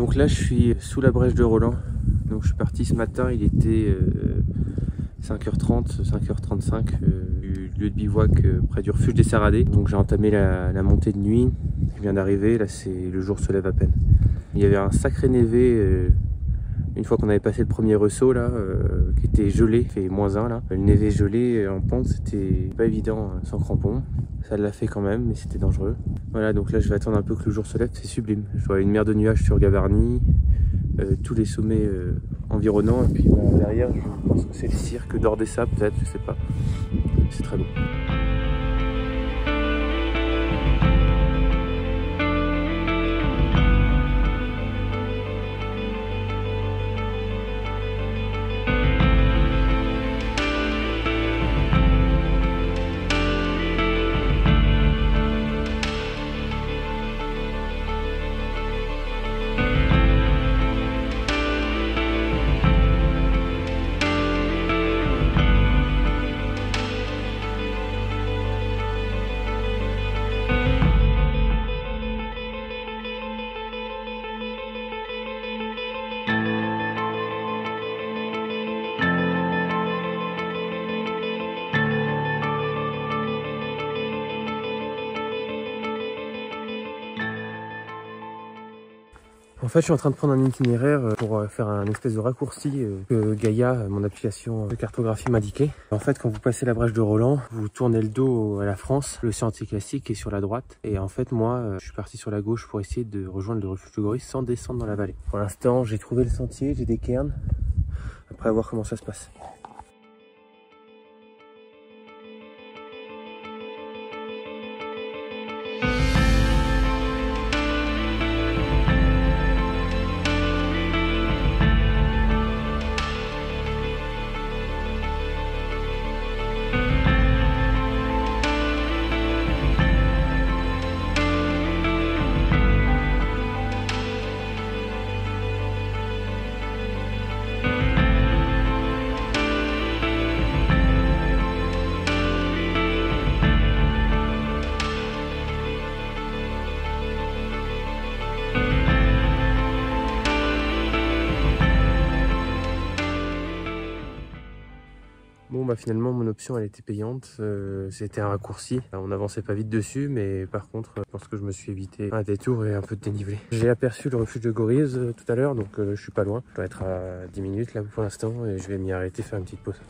Donc là je suis sous la brèche de Roland. Donc je suis parti ce matin, il était 5h30, 5h35 du lieu de bivouac près du refuge des Sarradés. Donc j'ai entamé la montée de nuit, je viens d'arriver, là le jour se lève à peine. Il y avait un sacré névé une fois qu'on avait passé le premier ressaut là, qui était gelé, il fait -1 là. Le névé gelé en pente, c'était pas évident sans crampons. Ça l'a fait quand même, mais c'était dangereux. Voilà, donc là je vais attendre un peu que le jour se lève, c'est sublime. Je vois une mer de nuages sur Gavarnie, tous les sommets environnants, et puis derrière je pense que c'est le cirque d'Ordessa peut-être, je sais pas. C'est très beau. En fait, je suis en train de prendre un itinéraire pour faire un espèce de raccourci que Gaïa, mon application de cartographie, m'a indiqué. En fait, quand vous passez la brèche de Roland, vous tournez le dos à la France, l'océan Anticlassique est sur la droite. Et en fait, moi, je suis parti sur la gauche pour essayer de rejoindre le refuge de Goris sans descendre dans la vallée. Pour l'instant, j'ai trouvé le sentier, j'ai des cairns. Après, à voir comment ça se passe. Bon bah finalement mon option elle était payante, c'était un raccourci, on n'avançait pas vite dessus, mais par contre je pense que je me suis évité un détour et un peu de dénivelé. J'ai aperçu le refuge de Goris tout à l'heure, donc je suis pas loin, je dois être à 10 minutes là pour l'instant et je vais m'y arrêter, faire une petite pause.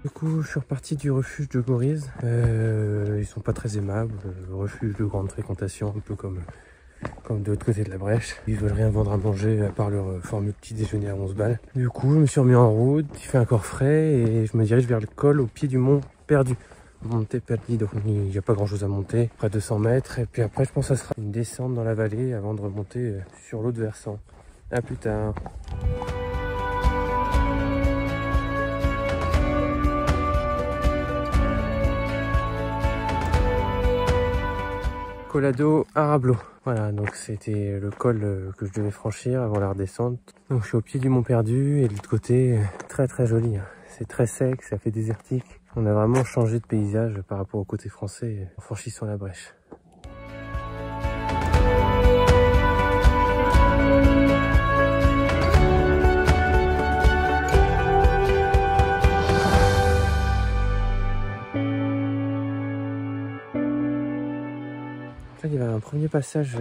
Du coup, je suis reparti du refuge de Goris. Ils sont pas très aimables, refuge de grande fréquentation, un peu comme de l'autre côté de la brèche. Ils veulent rien vendre à manger à part leur formule petit déjeuner à 11 balles. Du coup, je me suis remis en route, il fait encore frais et je me dirige vers le col au pied du mont Perdu. Montée perdue, donc il n'y a pas grand chose à monter, près de 200 mètres. Et puis après, je pense que ça sera une descente dans la vallée avant de remonter sur l'autre versant. À plus tard. Colado Arablo. Voilà, donc c'était le col que je devais franchir avant la redescente. Donc je suis au pied du mont Perdu et de l'autre côté, très très joli. C'est très sec, ça fait désertique. On a vraiment changé de paysage par rapport au côté français en franchissant la brèche. Il y avait un premier passage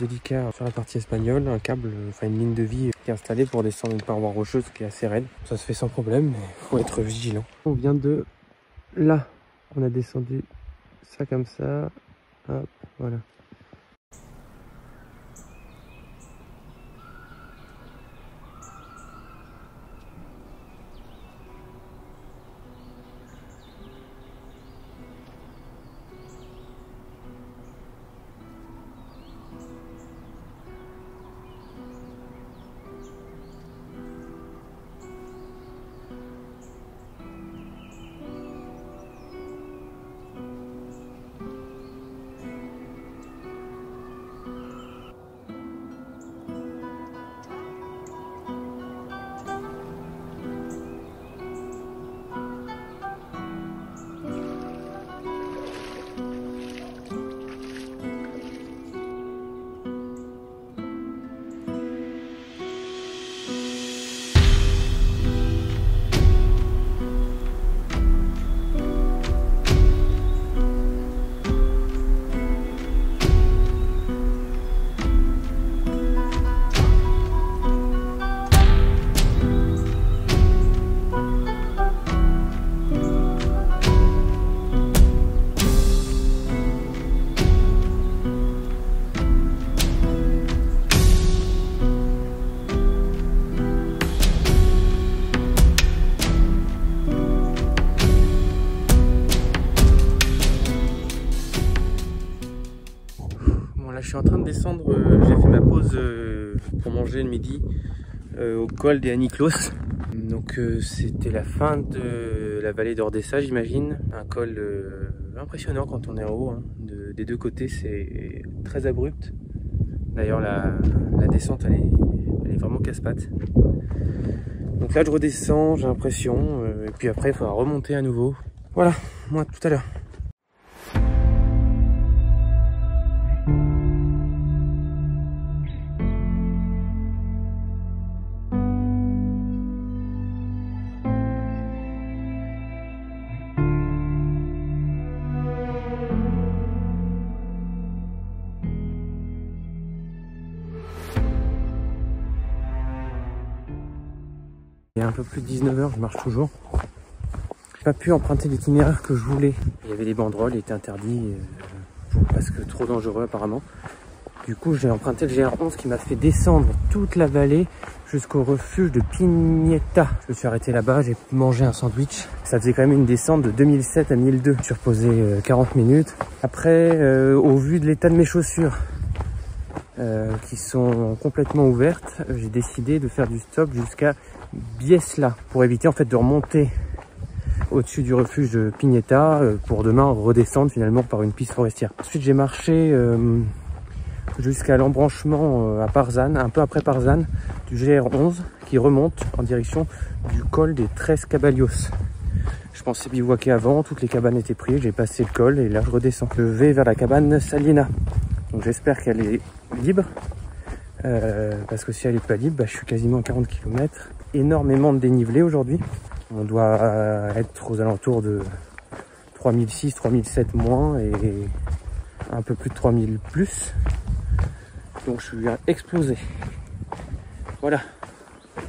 délicat sur la partie espagnole, un câble, enfin une ligne de vie qui est installée pour descendre une paroi rocheuse qui est assez raide. Ça se fait sans problème, mais il faut être vigilant. On vient de là, on a descendu ça comme ça, hop, voilà. suis en train de descendre, j'ai fait ma pause pour manger le midi au col des Aniklos. Donc c'était la fin de la vallée d'Ordessa, j'imagine. Un col impressionnant quand on est en haut, hein. Des deux côtés c'est très abrupt. D'ailleurs la descente elle est vraiment casse-pattes. Donc là je redescends, j'ai l'impression, et puis après il faudra remonter à nouveau. Voilà, moi tout à l'heure. Il y a un peu plus de 19 h, je marche toujours. J'ai pas pu emprunter l'itinéraire que je voulais. Il y avait des banderoles, il était interdit parce que trop dangereux apparemment. Du coup, j'ai emprunté le GR11 qui m'a fait descendre toute la vallée jusqu'au refuge de Pignetta. Je me suis arrêté là-bas, j'ai mangé un sandwich. Ça faisait quand même une descente de 2007 à 1002. Je suis reposé 40 minutes. Après, au vu de l'état de mes chaussures, qui sont complètement ouvertes, j'ai décidé de faire du stop jusqu'à Biesla pour éviter en fait de remonter au-dessus du refuge de Pignetta pour demain redescendre finalement par une piste forestière. Ensuite j'ai marché jusqu'à l'embranchement à Parzane, un peu après Parzane, du GR11 qui remonte en direction du col des 13 Caballos. Je pensais bivouaquer avant, toutes les cabanes étaient prises, j'ai passé le col et là je redescends. Je vais vers la cabane Salina. Donc j'espère qu'elle est libre, parce que si elle n'est pas libre, je suis quasiment à 40 km. Énormément de dénivelé aujourd'hui. On doit être aux alentours de 3006, 3007 moins et un peu plus de 3000 plus. Donc je suis explosé. Voilà,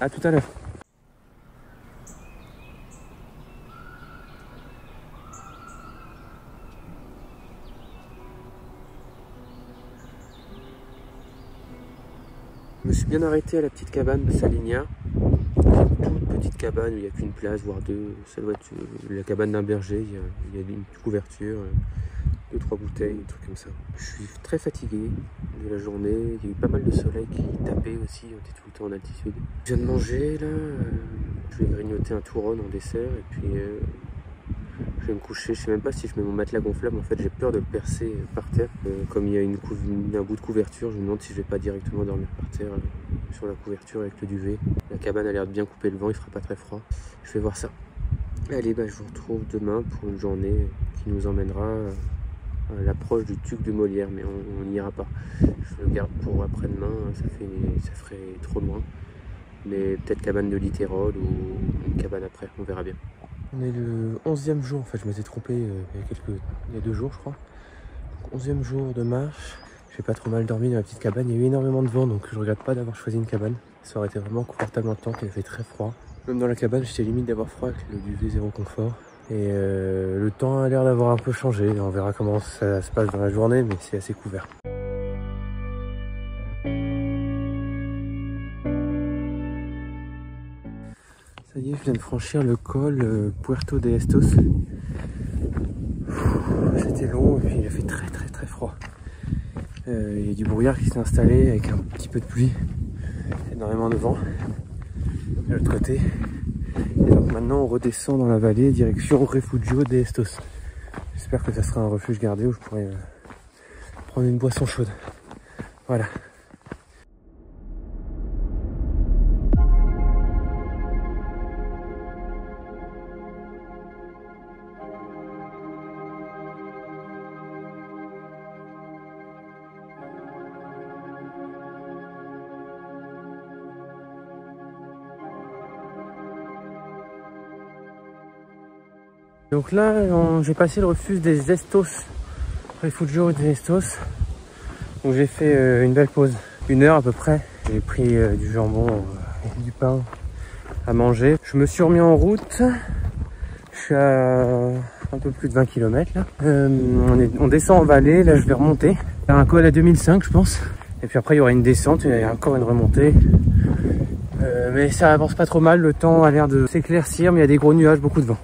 à tout à l'heure. Je me suis bien arrêté à la petite cabane de Saligna. C'est une toute petite cabane où il n'y a qu'une place, voire deux. Ça doit être la cabane d'un berger. Il y a une couverture, 2-3 bouteilles, des trucs comme ça. Je suis très fatigué de la journée. Il y a eu pas mal de soleil qui tapait aussi. On était tout le temps en altitude. Je viens de manger là. Je vais grignoter un touron en dessert et puis je vais me coucher. Je sais même pas si je mets mon matelas gonflable. En fait, j'ai peur de le percer par terre. Comme il y a un bout de couverture, je me demande si je vais pas directement dormir par terre sur la couverture avec le duvet. La cabane a l'air de bien couper le vent, il fera pas très froid. Je vais voir ça. Allez, je vous retrouve demain pour une journée qui nous emmènera à l'approche du Tuc de Molière, mais on n'ira pas. Je le garde pour après-demain, ça ferait trop loin. Mais peut-être cabane de Litérol ou une cabane après, on verra bien. On est le 11e jour, en fait je m'étais trompé il y a 2 jours je crois. Donc, 11e jour de marche. J'ai pas trop mal dormi dans la petite cabane, il y a eu énormément de vent donc je regrette pas d'avoir choisi une cabane. Ça aurait été vraiment confortable en temps qu'il fait très froid. Même dans la cabane j'étais limite d'avoir froid avec le duvet zéro confort. Et le temps a l'air d'avoir un peu changé, on verra comment ça se passe dans la journée mais c'est assez couvert. Ça y est, je viens de franchir le col Puerto de Estos. C'était long et puis il a fait très froid. Il y a du brouillard qui s'est installé avec un petit peu de pluie, énormément de vent de l'autre côté. Et donc maintenant on redescend dans la vallée direction Refugio de Estos. J'espère que ça sera un refuge gardé où je pourrai prendre une boisson chaude. Voilà. Donc là, j'ai passé le refuge des Estos, Refugio des Estos. Donc j'ai fait une belle pause, 1 heure à peu près. J'ai pris du jambon et du pain à manger. Je me suis remis en route. Je suis à un peu plus de 20 km là. On descend en vallée, là je vais remonter. Il y a un col à 2005 je pense. Et puis après il y aura une descente et encore une remontée. Mais ça avance pas trop mal, le temps a l'air de s'éclaircir mais il y a des gros nuages, beaucoup de vent.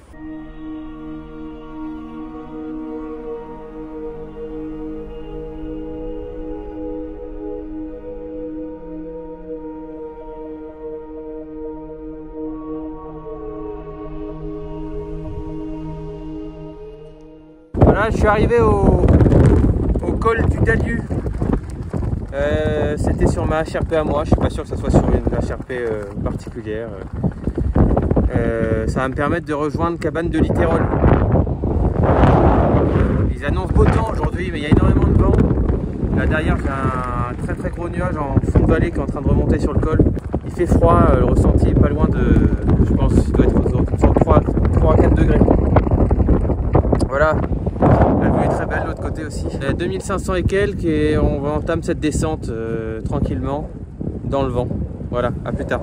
Voilà, je suis arrivé au col du Daliu. C'était sur ma HRP à moi, je suis pas sûr que ça soit sur une HRP particulière. Ça va me permettre de rejoindre Cabane de Littérolle. Ils annoncent beau temps aujourd'hui, mais il y a énormément de vent. Là derrière, j'ai un très très gros nuage en fond de vallée qui est en train de remonter sur le col. Il fait froid, le ressenti est pas loin de, je pense, il doit être sur 3 à 4 degrés. Voilà, la vue est très belle de l'autre côté aussi. Il y a 2500 et quelques et on entame cette descente tranquillement dans le vent. Voilà, à plus tard.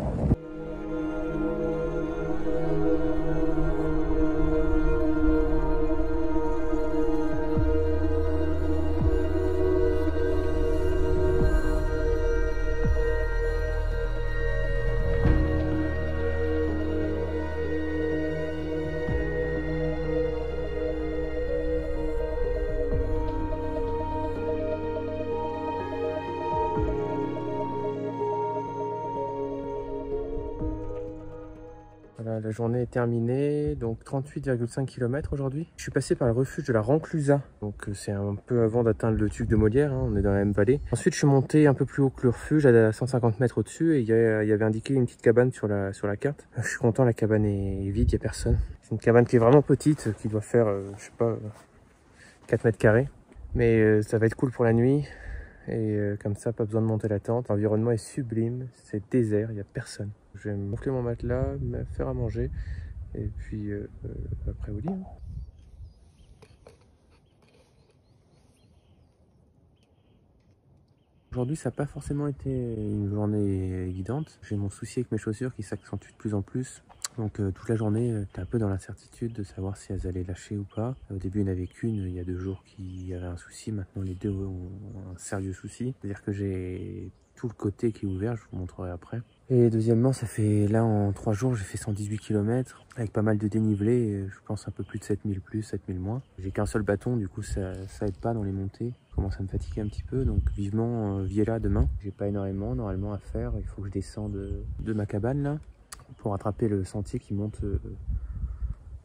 Voilà, la journée est terminée, donc 38,5 km aujourd'hui. Je suis passé par le refuge de la Ranclusa, donc c'est un peu avant d'atteindre le Tuc de Molière, hein, on est dans la même vallée. Ensuite je suis monté un peu plus haut que le refuge, à 150 mètres au-dessus, et il y avait indiqué une petite cabane sur la carte. Je suis content, la cabane est vide, il n'y a personne. C'est une cabane qui est vraiment petite, qui doit faire, je sais pas, 4 mètres carrés. Mais ça va être cool pour la nuit. Et comme ça, pas besoin de monter la tente. L'environnement est sublime, c'est désert, il n'y a personne. Je vais me gonfler mon matelas, me faire à manger et puis après au lit. Hein. Aujourd'hui, ça n'a pas forcément été une journée évidente. J'ai mon souci avec mes chaussures qui s'accentue de plus en plus. Donc toute la journée, tu es un peu dans l'incertitude de savoir si elles allaient lâcher ou pas. Au début, il n'y en avait qu'une, il y a 2 jours qui avait un souci. Maintenant, les deux ont un sérieux souci. C'est-à-dire que j'ai tout le côté qui est ouvert, je vous montrerai après. Et deuxièmement, ça fait là en 3 jours, j'ai fait 118 km avec pas mal de dénivelé, je pense un peu plus de 7000 plus, 7000 moins. J'ai qu'un seul bâton, du coup ça aide pas dans les montées. Je commence à me fatiguer un petit peu, donc vivement Viella demain. J'ai pas énormément normalement à faire, il faut que je descende de ma cabane là pour attraper le sentier qui monte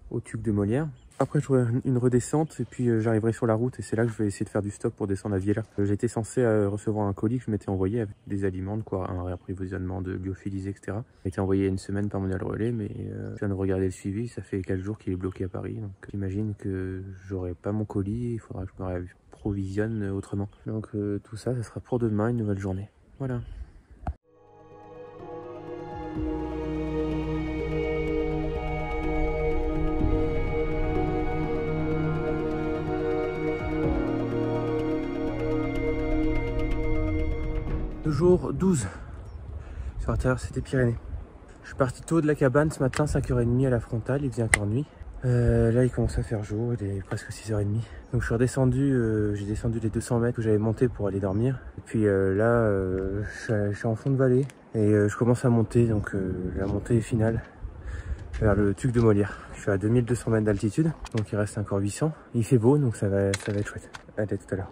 au Tuc de Molière. Après je ferai une redescente et puis j'arriverai sur la route et c'est là que je vais essayer de faire du stop pour descendre à Viella. J'étais censé recevoir un colis que je m'étais envoyé avec des aliments, un réapprovisionnement de lyophilisé, etc. Il a été envoyé une semaine par Mondial Relais, mais je viens de regarder le suivi, ça fait 4 jours qu'il est bloqué à Paris. Donc j'imagine que j'aurai pas mon colis, il faudra que je me réapprovisionne autrement. Donc tout ça, ça sera pour demain, une nouvelle journée. Voilà. Jour 12 sur la traversée des Pyrénées. Je suis parti tôt de la cabane ce matin, 5h30 à la frontale, il faisait encore nuit. Là il commence à faire jour, il est presque 6h30. Donc je suis redescendu, j'ai descendu les 200 mètres que j'avais monté pour aller dormir. Et puis là, je suis en fond de vallée et je commence à monter, donc la montée finale vers le Tuc de Molière. Je suis à 2200 mètres d'altitude, donc il reste encore 800. Il fait beau, donc ça va être chouette. Allez, à tout à l'heure.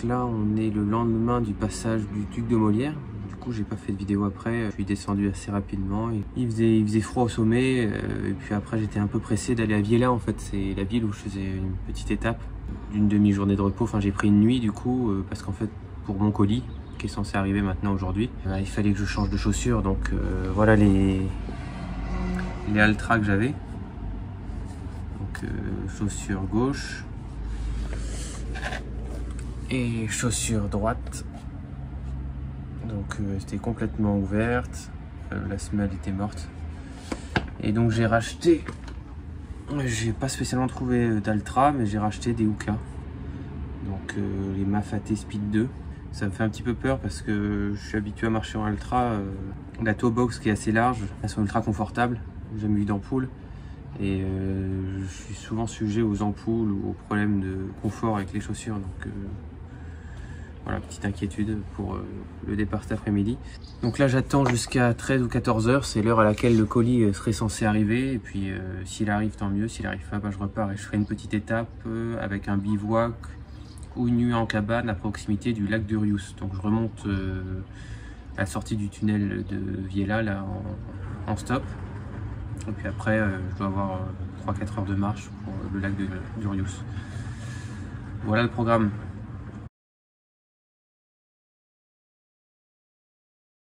Là on est le lendemain du passage du Tuc de Molière. Du coup j'ai pas fait de vidéo après, je suis descendu assez rapidement. Il faisait froid au sommet et puis après j'étais un peu pressé d'aller à Viella en fait. C'est la ville où je faisais une petite étape d'une demi-journée de repos. Enfin j'ai pris une nuit du coup parce qu'en fait pour mon colis qui est censé arriver maintenant aujourd'hui, il fallait que je change de chaussures. Donc voilà les Altra que j'avais. Donc chaussures gauche et chaussures droite, donc c'était complètement ouverte, la semelle était morte et donc j'ai racheté J'ai pas spécialement trouvé d'Altra, mais j'ai racheté des Hoka. Donc les Mafate Speed 2. Ça me fait un petit peu peur parce que je suis habitué à marcher en Ultra. La toe box qui est assez large, elles sont ultra confortables. J'ai jamais eu d'ampoule. Et je suis souvent sujet aux ampoules ou aux problèmes de confort avec les chaussures. Donc voilà, petite inquiétude pour le départ cet après-midi. Donc là j'attends jusqu'à 13 ou 14 heures, c'est l'heure à laquelle le colis serait censé arriver. Et puis s'il arrive tant mieux, s'il arrive pas, je repars et je ferai une petite étape avec un bivouac ou une nuit en cabane à proximité du lac d'Urius. Donc je remonte à la sortie du tunnel de Viella là en stop. Et puis après je dois avoir 3-4 heures de marche pour le lac d'Urius. Voilà le programme.